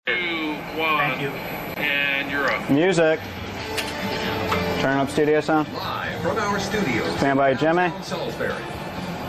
2, 1. Thank you. And you're up. Music. Turn up studio sound. Live from our studios. Stand by, Jimmy. Salisbury.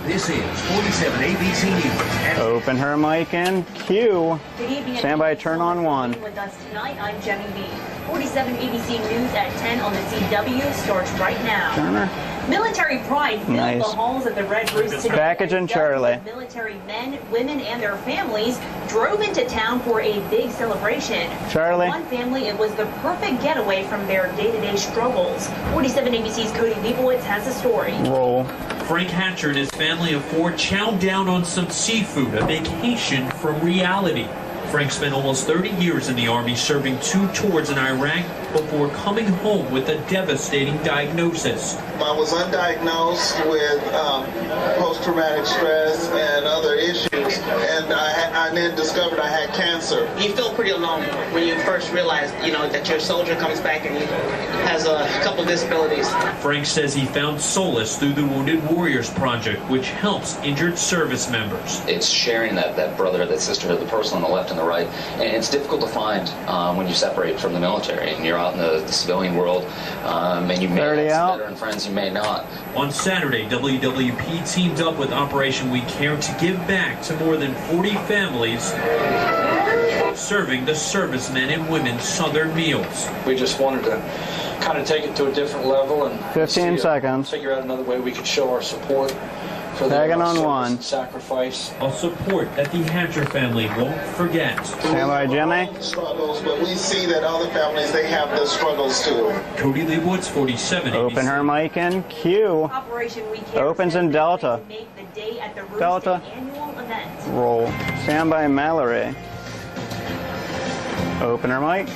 This is 47 ABC News. Open her mic and cue. Good evening. Stand by, turn on 1. With us tonight, I'm Jemmy B. 47 ABC News at 10 on the CW starts right now. Turner. Military pride filled Nice. the halls of the Red Roost today. Package and Charlie. Military men, women, and their families drove into town for a big celebration. Charlie. For one family, it was the perfect getaway from their day-to-day struggles. 47 ABC's Cody Leibowitz has the story. Roll. Frank Hatcher and his family of 4 chowed down on some seafood, a vacation from reality. Frank spent almost 30 years in the Army serving 2 tours in Iraq before coming home with a devastating diagnosis. I was undiagnosed with post-traumatic stress and other issues, and I then discovered I had cancer. You feel pretty alone when you first realize, that your soldier comes back and he has a couple disabilities. Frank says he found solace through the Wounded Warriors Project, which helps injured service members. It's sharing that brother, that sisterhood, the person on the left and the right, and it's difficult to find when you separate from the military and you're out in the civilian world, and you may have some veteran friends, you may not. On Saturday, WWP teamed up with Operation We Care to give back to more than 40 families serving the servicemen and women Southern meals. We just wanted to kind of take it to a different level and 15 seconds. Figure out another way we could show our support for Tagging the on 1. sacrifice. A support that the Hatcher family won't forget. Stand by, Jimmy. Struggles, but we see that other families, they have the struggles too. Cody Leibowitz, 47 Open her mic and cue. Operation We Care Opens in Delta. make the day at the Roost Delta. an annual event. Roll. Stand by, Mallory. Open her mic.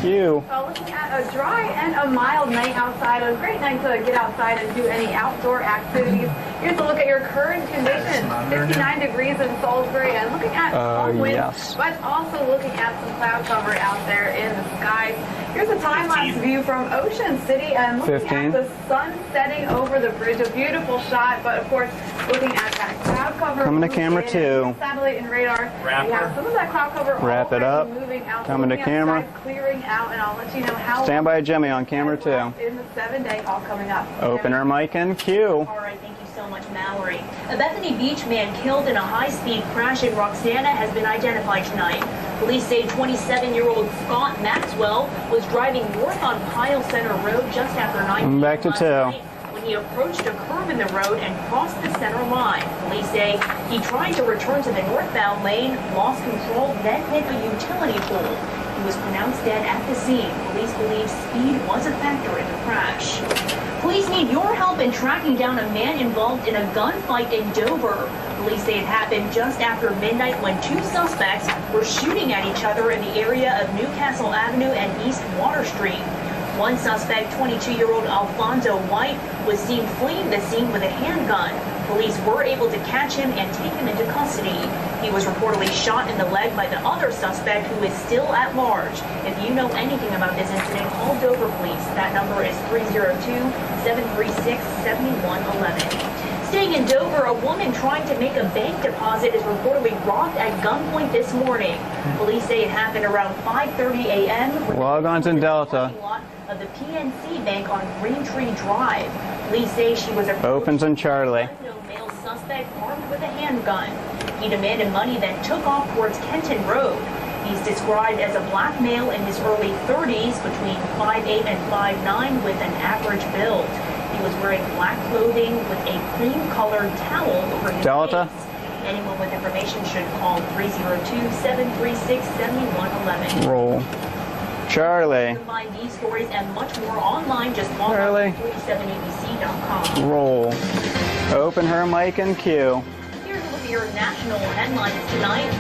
Cue. Looking at a dry and a mild night outside. A great night to get outside and do any outdoor activities. Here's a look at your current conditions. 59 degrees in Salisbury, and looking at calm winds, yes. but also looking at some cloud cover out there in the skies. Here's a time-lapse view from Ocean City, and looking 15. at the sun setting over the bridge. A beautiful shot, but of course, looking at that cloud cover. Coming to camera 2. Satellite and radar. We have some of that cloud cover Wrap it up. moving out. Coming to camera. Clearing out, and I'll let you know how. Stand by, Jimmy, on camera 2. In the 7-day, all coming up. Open her mic and cue. All right, thank you so much, Mallory. A Bethany Beach man killed in a high-speed crash in Roxana has been identified tonight. Police say 27-year-old Scott Maxwell was driving north on Pyle Center Road just after 9 p.m. Back to 2. When he approached a curve in the road and crossed the center line. Police say he tried to return to the northbound lane, lost control, then hit a utility pole. He was pronounced dead at the scene. Police believe speed was a factor in the crash. Police need your help in tracking down a man involved in a gunfight in Dover. Police say it happened just after midnight when 2 suspects were shooting at each other in the area of Newcastle Avenue and East Water Street. One suspect, 22-year-old Alfonso White, was seen fleeing the scene with a handgun. Police were able to catch him and take him into custody. He was reportedly shot in the leg by the other suspect, who is still at large. If you know anything about this incident, call Dover Police. That number is 302-736-7111. Staying in Dover, a woman trying to make a bank deposit is reportedly robbed at gunpoint this morning. Police say it happened around 5:30 a.m. Logons in Delta. Of the PNC Bank on Green Tree Drive. Police say she was Opens in Charlie. unknown male suspect armed with a handgun. He demanded money, then took off towards Kenton Road. He's described as a black male in his early 30s, between 5'8" and 5'9", with an average build. He was wearing black clothing with a cream-colored towel over his Delta. face. Anyone with information should call 302-736-7111. Roll. Charlie. You can find these stories and much more online. Just log on to 47abc.com. Roll. Open her mic and cue. Here's a look at your national headlines tonight.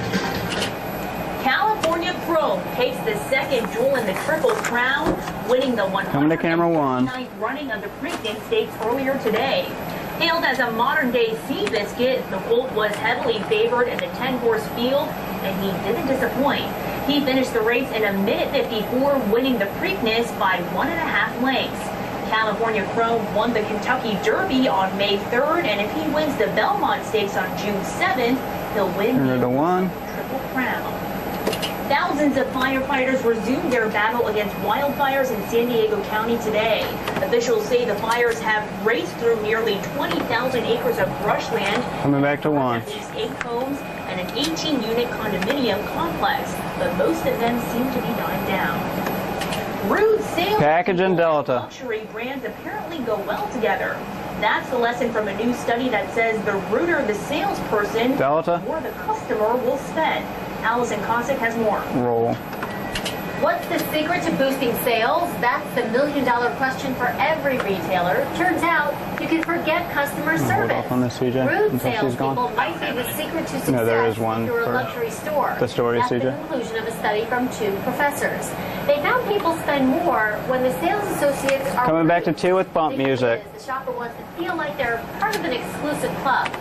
California Chrome takes the second jewel in the Triple Crown, winning the 109th running of the Preakness Stakes earlier today. Hailed as a modern-day sea biscuit, the colt was heavily favored in the 10-horse field, and he didn't disappoint. He finished the race in a minute 54, winning the Preakness by 1.5 lengths. California Chrome won the Kentucky Derby on May 3rd, and if he wins the Belmont Stakes on June 7th, he'll win the Triple Crown. Thousands of firefighters resumed their battle against wildfires in San Diego County today. Officials say the fires have raced through nearly 20,000 acres of brushland. Coming back to one. At least 8 homes and an 18-unit condominium complex, but most of them seem to be dying down. Rude sales Package and Delta. luxury brands apparently go well together. That's the lesson from a new study that says the ruder the salesperson, Delta. the more the customer will spend. Allison Cossack has more. Roll. What's the secret to boosting sales? That's the million-dollar question for every retailer. Turns out you can forget customer service. Hold off on this, CJ, Rude until she's gone. salespeople might be the secret to success No, there is one if you're a for luxury store. the story, That's CJ. the conclusion of a study from 2 professors. They found people spend more when the sales associates are Coming back to rude. 2 with bump The thing music. is, the shopper wants to feel like they're part of an exclusive club.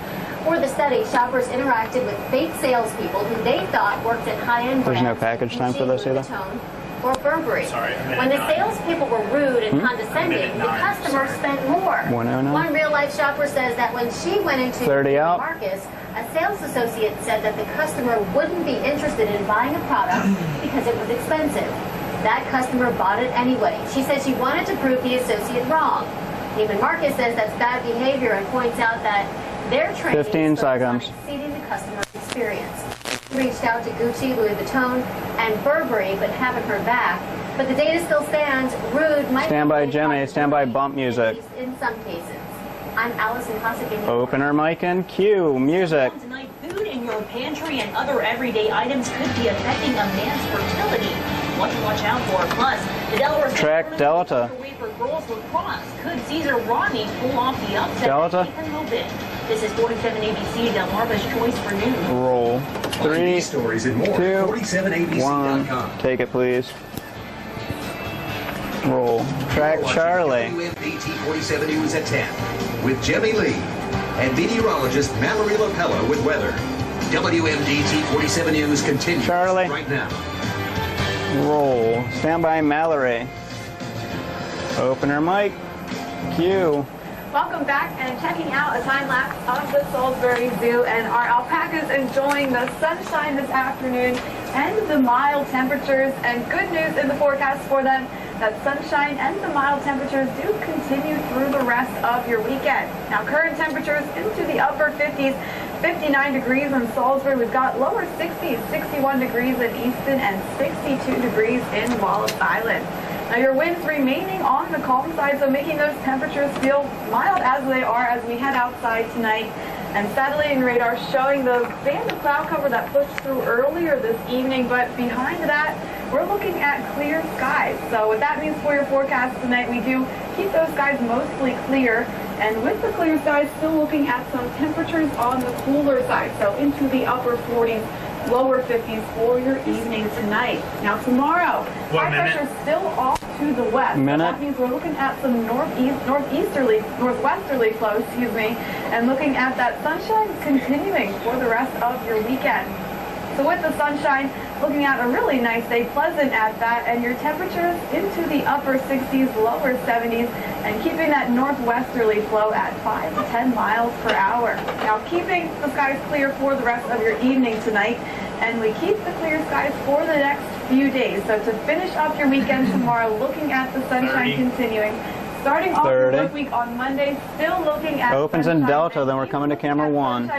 For the study, shoppers interacted with fake salespeople who they thought worked at high-end There's no brands, package time for this either. Tone, or Burberry. When the salespeople were rude and condescending, the customer spent more. 109. One real-life shopper says that when she went into 30 out. Marcus, a sales associate said that the customer wouldn't be interested in buying a product because it was expensive. That customer bought it anyway. She said she wanted to prove the associate wrong. Even Marcus says that's bad behavior and points out that their training 15 is focused on seconds. exceeding the customer experience. Reached out to Gucci, Louis Vuitton, and Burberry, but haven't heard back. But the data still stands. Rude might Stand by be Jimmy, stand by bump music. at least in some cases. I'm Allison Cossack. Opener mic and cue. Music. Tonight, food in your pantry and other everyday items could be affecting a man's fertility. What to watch out for. Plus, the Delaware Track Delta. for girls lacrosse. Could Caesar Rodney pull off the upset? Delta. Ethan Lopin. This is 47 ABC, Delmarva's Choice for News. Roll. Find 3, these stories and more. 2, 47abc.com. 1. Take it, please. Roll. Track Charlie. WMDT 47 News at 10 with Jimmy Lee and meteorologist Mallory Lapella with weather. WMDT 47 News continues Charlie. right now. Roll. Stand by Mallory. Opener mic. Cue. Welcome back and checking out a time lapse of the Salisbury Zoo, and our alpacas enjoying the sunshine this afternoon and the mild temperatures, and good news in the forecast for them. That sunshine and the mild temperatures do continue through the rest of your weekend. Now current temperatures into the upper 50s, 59 degrees in Salisbury. We've got lower 60s, 61 degrees in Easton and 62 degrees in Wallis Island. Now your winds remaining on the calm side, so making those temperatures feel mild as they are as we head outside tonight. And satellite radar showing the band of cloud cover that pushed through earlier this evening, but behind that, we're looking at clear skies. So what that means for your forecast tonight, we do keep those skies mostly clear. And with the clear skies, still looking at some temperatures on the cooler side, so into the upper 40s. Lower 50s for your evening tonight. Now tomorrow, high pressure still off to the west. So that means we're looking at some northwesterly flow, and looking at that sunshine continuing for the rest of your weekend. So with the sunshine, looking at a really nice day, pleasant at that, and your temperatures into the upper 60s, lower 70s, and keeping that northwesterly flow at 5 to 10 miles per hour. Now keeping the skies clear for the rest of your evening tonight, and we keep the clear skies for the next few days. So to finish up your weekend tomorrow, looking at the sunshine continuing. Starting off the work week on Monday, still looking at opens in Delta, then we're coming to camera 1.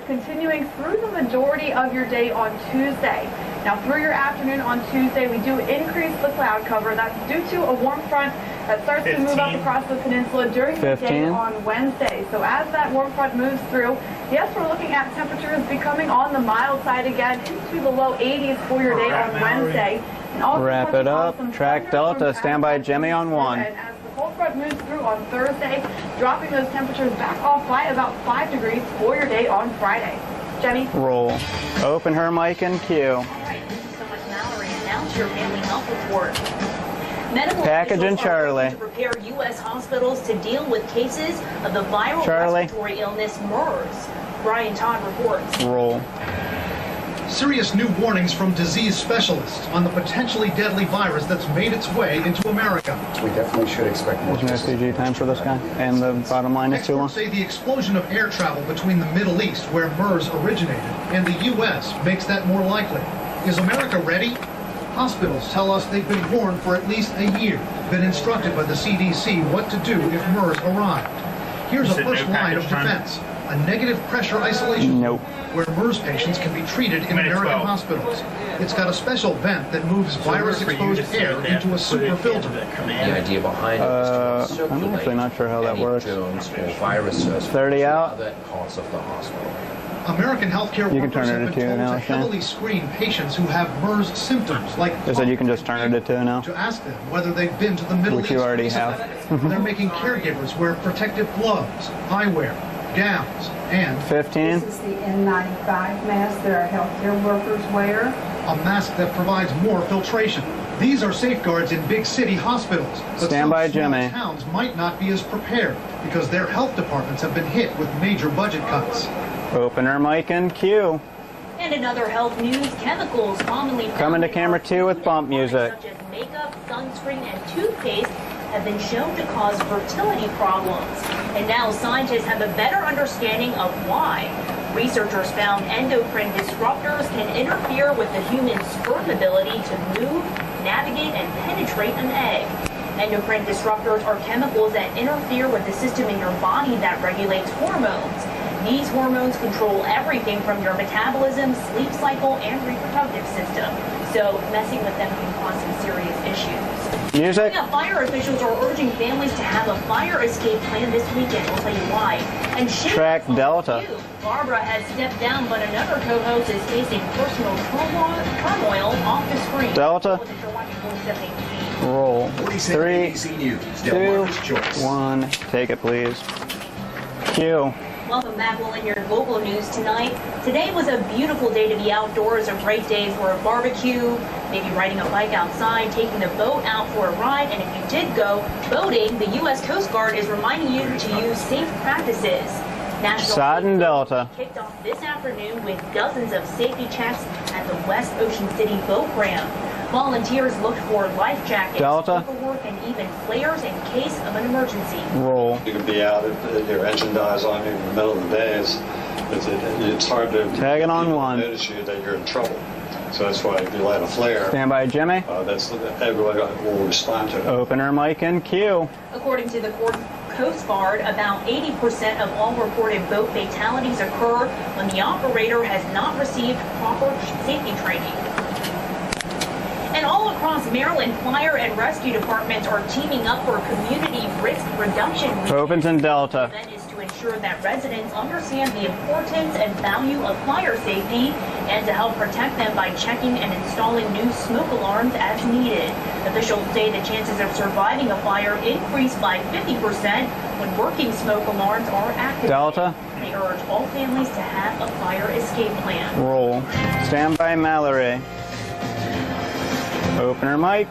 Continuing through the majority of your day on Tuesday. Now through your afternoon on Tuesday, we do increase the cloud cover. That's due to a warm front that starts to move up across the peninsula during the day on Wednesday. So as that warm front moves through, yes, we're looking at temperatures becoming on the mild side again into the low 80s for your day on Wednesday. And also wrap it up. Track Delta. Stand by Jimmy on 1. And as the cold front moves through on Thursday, dropping those temperatures back off by about 5 degrees for your day on Friday. Jenny? Roll. Open her mic and cue. All right, thank you so much, Mallory. And now to your family health report. Medical Package and officials are Charlie. working to prepare U.S. hospitals to deal with cases of the viral respiratory illness MERS. Brian Todd reports. Roll. Serious new warnings from disease specialists on the potentially deadly virus that's made its way into America. We definitely should expect more. There's no CG time for this guy, and the bottom line is too long. Experts say the explosion of air travel between the Middle East, where MERS originated, and the U.S. makes that more likely. Is America ready? Hospitals tell us they've been warned for at least a year, been instructed by the CDC what to do if MERS arrived. Here's a first line of defense, a negative pressure isolation room where MERS patients can be treated in American hospitals. It's got a special vent that moves virus-exposed air into a super filter. The idea behind it is to I'm actually not sure how that works. viruses 30 out. that cause of the hospital. American healthcare You can turn workers have it to been 2 told now, to heavily screen patients who have MERS symptoms like They said you can just turn it to 2 now. to ask them whether they've been to the Middle Which East. you already have. They're making caregivers wear protective gloves, eyewear, gowns, and 15. This is the N95 mask that our healthcare workers wear. A mask that provides more filtration. These are safeguards in big city hospitals, but Stand by, some small Jimmy. towns might not be as prepared because their health departments have been hit with major budget cuts. Opener mic and cue. And in other health news, chemicals commonly found Coming to in camera our 2 with food bump and music. products such as makeup, sunscreen, and toothpaste have been shown to cause fertility problems. And now scientists have a better understanding of why. Researchers found endocrine disruptors can interfere with the human sperm ability to move, navigate, and penetrate an egg. Endocrine disruptors are chemicals that interfere with the system in your body that regulates hormones. These hormones control everything from your metabolism, sleep cycle, and reproductive system. So messing with them can cause some serious issues. Music. Yeah, fire officials are urging families to have a fire escape plan this weekend. We'll tell you why. And Track Delta. Barbara has stepped down, but another co-host is facing personal turmoil off the screen. Delta. Roll. 3, 2, 1. Take it, please. Cue. Welcome back. Well, in your local news tonight, today was a beautiful day to be outdoors, a great day for a barbecue, maybe riding a bike outside, taking the boat out for a ride, and if you did go boating, the U.S. Coast Guard is reminding you to use safe practices. National Sodden Delta. kicked off this afternoon with dozens of safety checks at the West Ocean City boat ramp. Volunteers looked for life jackets, Delta. paperwork, and even flares in case of an emergency. Roll. You can be out if your engine dies on you in the middle of the day. It's hard to Tag it on 1. notice you that you're in trouble. So that's why if you light a flare, Stand by, Jimmy. that's everybody will respond to it. Opener mic and cue. According to the Coast Guard, about 80% of all reported boat fatalities occur when the operator has not received proper safety training. And all across Maryland, fire and rescue departments are teaming up for community risk reduction week. Opens in Delta. The event is to ensure that residents understand the importance and value of fire safety and to help protect them by checking and installing new smoke alarms as needed. Officials say the chances of surviving a fire increase by 50% when working smoke alarms are activated. Delta. They urge all families to have a fire escape plan. Roll. Stand by, Mallory. Opener mic.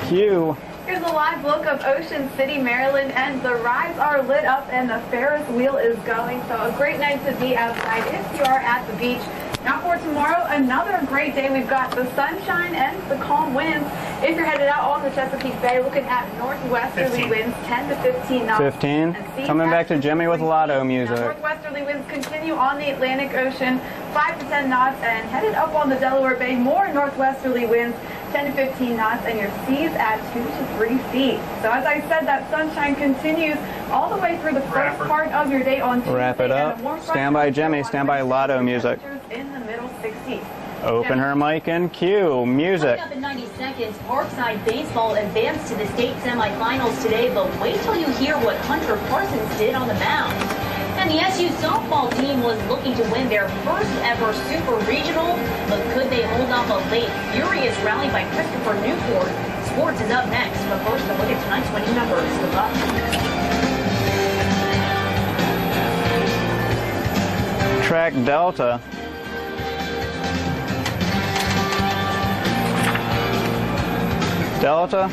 Cue. Here's a live look of Ocean City, Maryland, and the rides are lit up and the Ferris wheel is going. So a great night to be outside if you are at the beach. Now for tomorrow, another great day. We've got the sunshine and the calm winds. If you're headed out on the Chesapeake Bay, looking at northwesterly winds, 10 to 15 knots. 15. Coming back to Jimmy with Lotto music. Northwesterly winds continue on the Atlantic Ocean, 5 to 10 knots, and headed up on the Delaware Bay, more northwesterly winds, 10 to 15 knots, and your seas at 2 to 3 feet. So as I said, that sunshine continues all the way through the first part of your day on Tuesday. Wrap it up. Stand by, Jimmy. Stand by, Lotto music. In the middle 60s. Open her mic and cue. Music. Coming up in 90 seconds, Parkside Baseball advanced to the state semifinals today, but wait till you hear what Hunter Parsons did on the mound. And the SU softball team was looking to win their first ever Super Regional, but could they hold off a late, furious rally by Christopher Newport? Sports is up next, but first a look at tonight's winning numbers. Good luck. Track Delta. Delta.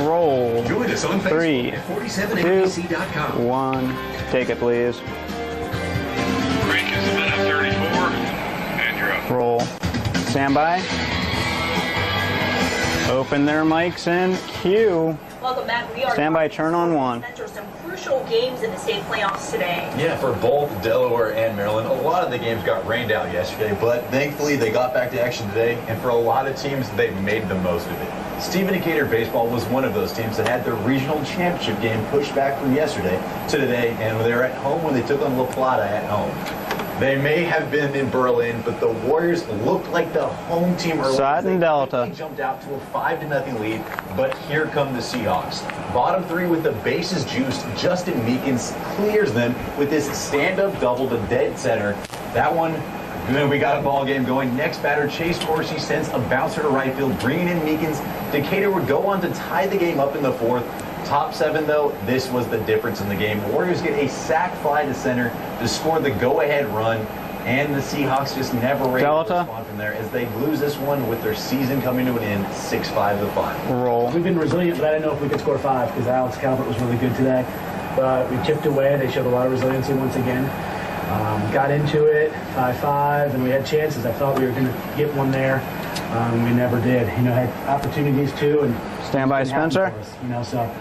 Roll. Join us on 3, Facebook at 2, 47NBC.com. 1. Take it, please. Break is a minute 34, and you're up. Roll. Stand by. Open their mics and cue. Welcome back. We are Stand by, turn on 1. Spencer, some crucial games in the state playoffs today. Yeah, for both Delaware and Maryland. A lot of the games got rained out yesterday, but thankfully they got back to action today, and for a lot of teams, they made the most of it. Stephen Decatur Baseball was one of those teams that had their regional championship game pushed back from yesterday to today, and they were at home when they took on La Plata at home. They may have been in Berlin, but the Warriors looked like the home team early. Sutton Delta. They jumped out to a 5-0 lead, but here come the Seahawks. Bottom three with the bases juiced, Justin Meekins clears them with this stand-up double to dead center. That one, we got a ball game going. Next batter, Chase Dorsey sends a bouncer to right field, bringing in Meekins. Decatur would go on to tie the game up in the 4th. Top 7, though, this was the difference in the game. Warriors get a sac fly to center to score the go-ahead run, and the Seahawks just never were able to respond from there as they lose this one with their season coming to an end, 6-5 the final. Roll. We've been resilient, but I didn't know if we could score 5 because Alex Calvert was really good today. But we chipped away. They showed a lot of resiliency once again. Got into it, 5-5, and we had chances. I thought we were going to get one there. We never did. Had opportunities too. And stand by, Spencer. Us, so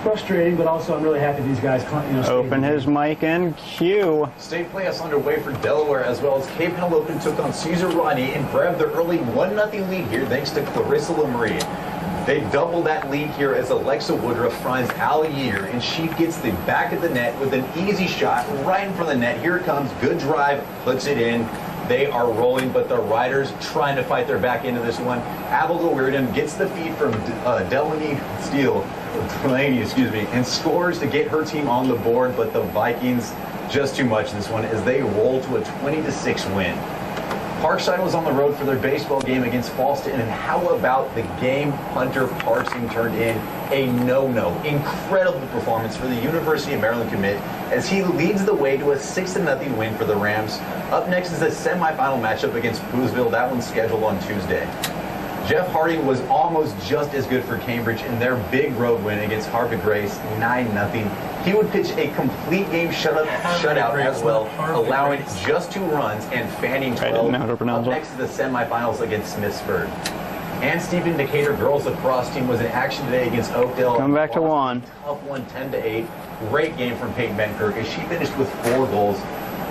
frustrating, but also I'm really happy these guys. Open his mic and cue. State playoffs underway for Delaware, as well as Cape Henlopen took on Cesar Rodney and grabbed their early 1-0 lead here thanks to Clarissa Lemarie. They double that lead here as Alexa Woodruff finds Allie Yeager, and she gets the back of the net with an easy shot right in front of the net. Here it comes, good drive, puts it in. They are rolling, but the Riders trying to fight their back into this one. Abigail Reardon gets the feed from Delaney, and scores to get her team on the board, but the Vikings just too much in this one as they roll to a 20-6 win. Parkside was on the road for their baseball game against Falston, and how about the game Hunter Parsing turned in a no-no. Incredible performance for the University of Maryland commit as he leads the way to a 6-0 win for the Rams. Up next is a semifinal matchup against Boothville. That one's scheduled on Tuesday. Jeff Harding was almost just as good for Cambridge in their big road win against Harvard Grace, 9-0. He would pitch a complete game shutout as well, allowing just 2 runs and fanning 12. Up next is the semifinals against Smithsburg. And Stephen Decatur girls lacrosse team was in action today against Oakdale. Come back to 1. Tough one, 10-8. Great game from Peyton Benkirk as she finished with 4 goals.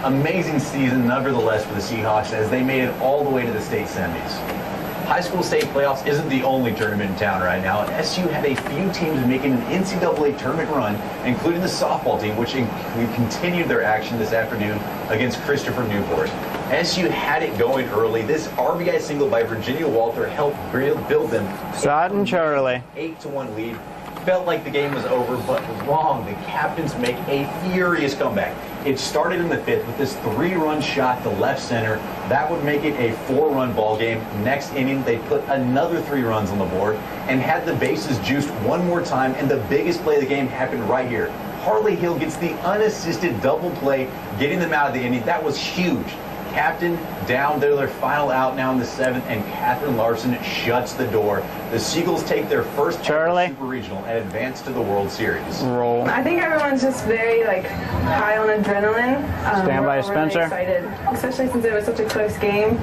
Amazing season, nevertheless, for the Seahawks as they made it all the way to the state semis. High school state playoffs isn't the only tournament in town right now. SU had a few teams making an NCAA tournament run, including the softball team, which continued their action this afternoon against Christopher Newport. SU had it going early. This RBI single by Virginia Walter helped build them Sutton Charlie 8-1 lead. Felt like the game was over, but wrong. The Captains make a furious comeback. It started in the 5th with this 3-run shot to left center. That would make it a 4-run ball game. Next inning, they put another 3 runs on the board and had the bases juiced one more time, and the biggest play of the game happened right here. Harley Hill gets the unassisted double play, getting them out of the inning. That was huge. Captain down there, their final out now in the 7th, and Catherine Larson shuts the door. The Seagulls take their first Super Regional and advance to the World Series. Roll. I think everyone's just very high on adrenaline. Stand by, we're Spencer. Really excited, especially since it was such a close game.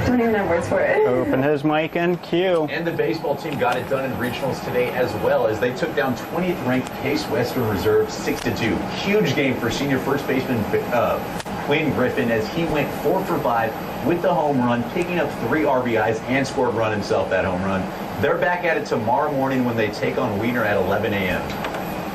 Don't even have words for it. Open his mic and cue. And the baseball team got it done in regionals today as well as they took down 20th ranked Case Western Reserve 6-2. Huge game for senior first baseman Quinn Griffin as he went 4 for 5 with the home run, picking up 3 RBIs and scored a run himself that home run. They're back at it tomorrow morning when they take on Wiener at 11 a.m.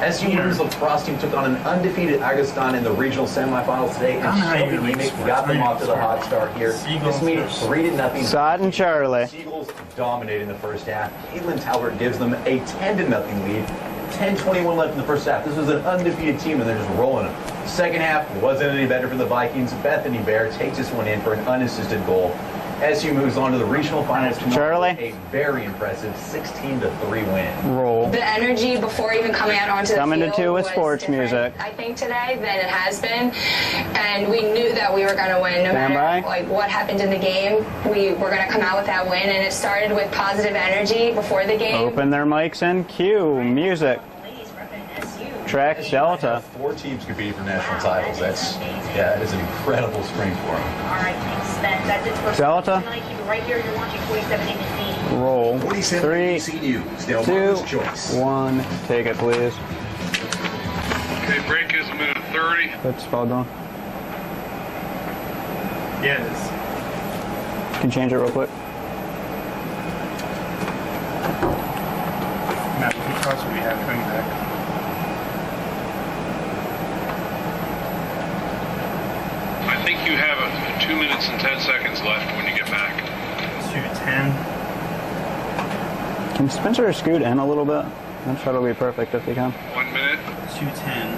SU women's lacrosse team took on an undefeated Agustin in the regional semifinals today, and Shelby Emick got them off to the hot start here. This made it 3-0. Sutton Charlie. Seagulls dominated in the first half. Caitlin Talbert gives them a 10-0 lead. 10:21 left in the first half. This was an undefeated team, and they're just rolling them. Second half wasn't any better for the Vikings. Bethany Bear takes this one in for an unassisted goal. SU moves on to the regional finals tomorrow. A very impressive 16-3 win. Roll. The energy before even coming out onto the Coming field to 2 with was sports music. I think today than it has been, and we knew that we were going to win no matter what happened in the game. We were going to come out with that win, and it started with positive energy before the game. Open their mics and cue music. Track Delta. 4 teams competing for national titles. That is an incredible spring for them. All right, thanks, Ben. That's it for Delta. tonight. Keep it right here. You're watching 47 ABC. Roll. 47 3, ABC News, 2, Delmarva's Choice. 1. Take it, please. Okay, break is a minute 30. That's spelled wrong. Yeah, it is. Can you change it real quick? Matt, who thoughts we have coming back? I think you have 2 minutes and 10 seconds left when you get back. 2:10. Can Spencer scoot in a little bit? That shot will be perfect if he can. 1 minute. 2:10.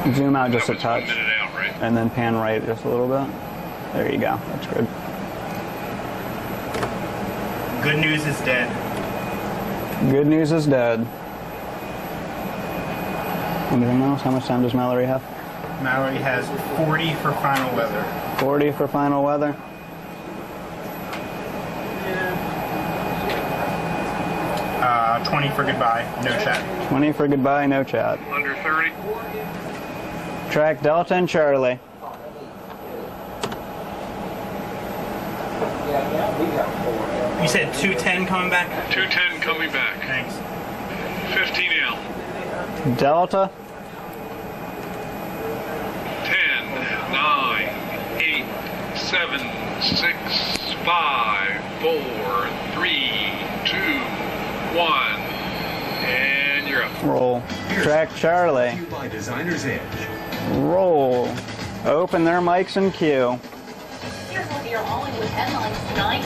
1. Zoom out just a That was touch. 1 minute out, right? And then pan right just a little bit. There you go. That's good. Good news is dead. Good news is dead. Anything else? How much time does Mallory have? Mallory has 40 for final weather. 40 for final weather. 20 for goodbye, no chat. 20 for goodbye, no chat. Under 30. Track Delta and Charlie. You said 2:10 coming back? 2:10 coming back. Thanks. 15 out. Delta. 10, 9, 8, 7, 6, 5, 4, 3, 2, 1. And you're up. Roll. Track Charlie. By Designer's Edge. Roll. Open their mics and cue. Here's one of your Hollywood headlines tonight.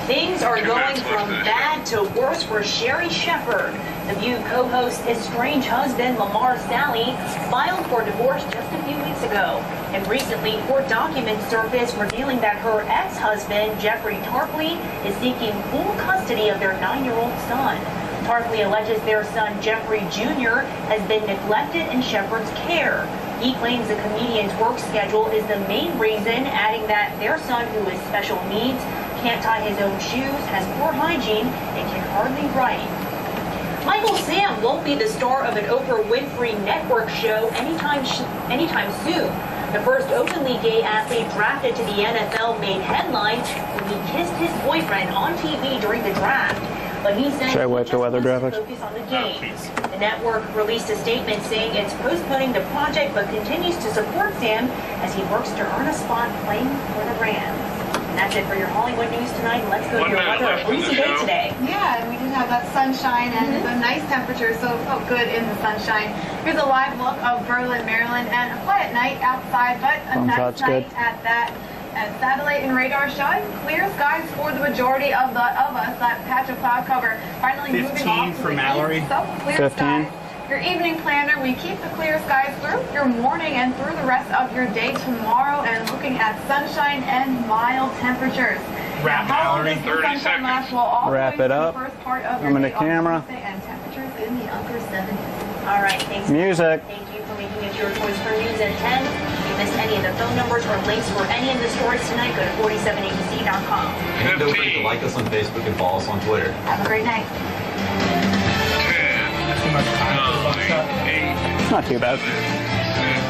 Things are going from bad to worse for Sherry Shepherd. The View co-host, estranged husband Lamar Sally filed for divorce just a few weeks ago. And recently, court documents surfaced revealing that her ex-husband, Jeffrey Tarpley, is seeking full custody of their 9-year-old son. Tarpley alleges their son, Jeffrey Jr., has been neglected in Shepherd's care. He claims the comedian's work schedule is the main reason, adding that their son, who has special needs, can't tie his own shoes, has poor hygiene, and can hardly write. Michael Sam won't be the star of an Oprah Winfrey Network show anytime soon. The first openly gay athlete drafted to the NFL made headlines when he kissed his boyfriend on TV during the draft. But he said Should I wipe the weather graphics? focus on the game. The network released a statement saying it's postponing the project but continues to support Sam as he works to earn a spot playing for the Rams. And that's it for your Hollywood news tonight. Let's go to your weather. A breezy day today. Yeah, and we did have that sunshine and the nice temperature, so it felt good in the sunshine. Here's a live look of Berlin, Maryland, and a quiet night outside, but a nice night at that. And satellite and radar showing clear skies for the majority of us. That patch of cloud cover finally moving off to for the Mallory. east. So clear 15. skies. Your evening planner, we keep the clear skies through your morning and through the rest of your day tomorrow, and looking at sunshine and mild temperatures. Wrap Mallory. 30 seconds. Wrap it up. I'm in the camera. And temperatures in the upper 70s. All right, thanks. Music. Thank you for making it your choice for News at 10. If you missed any of the phone numbers or links for any of the stories tonight, go to 47abc.com. And don't forget to like us on Facebook and follow us on Twitter. Have a great night. 10, 9, 8, It's not too bad. 7, 6,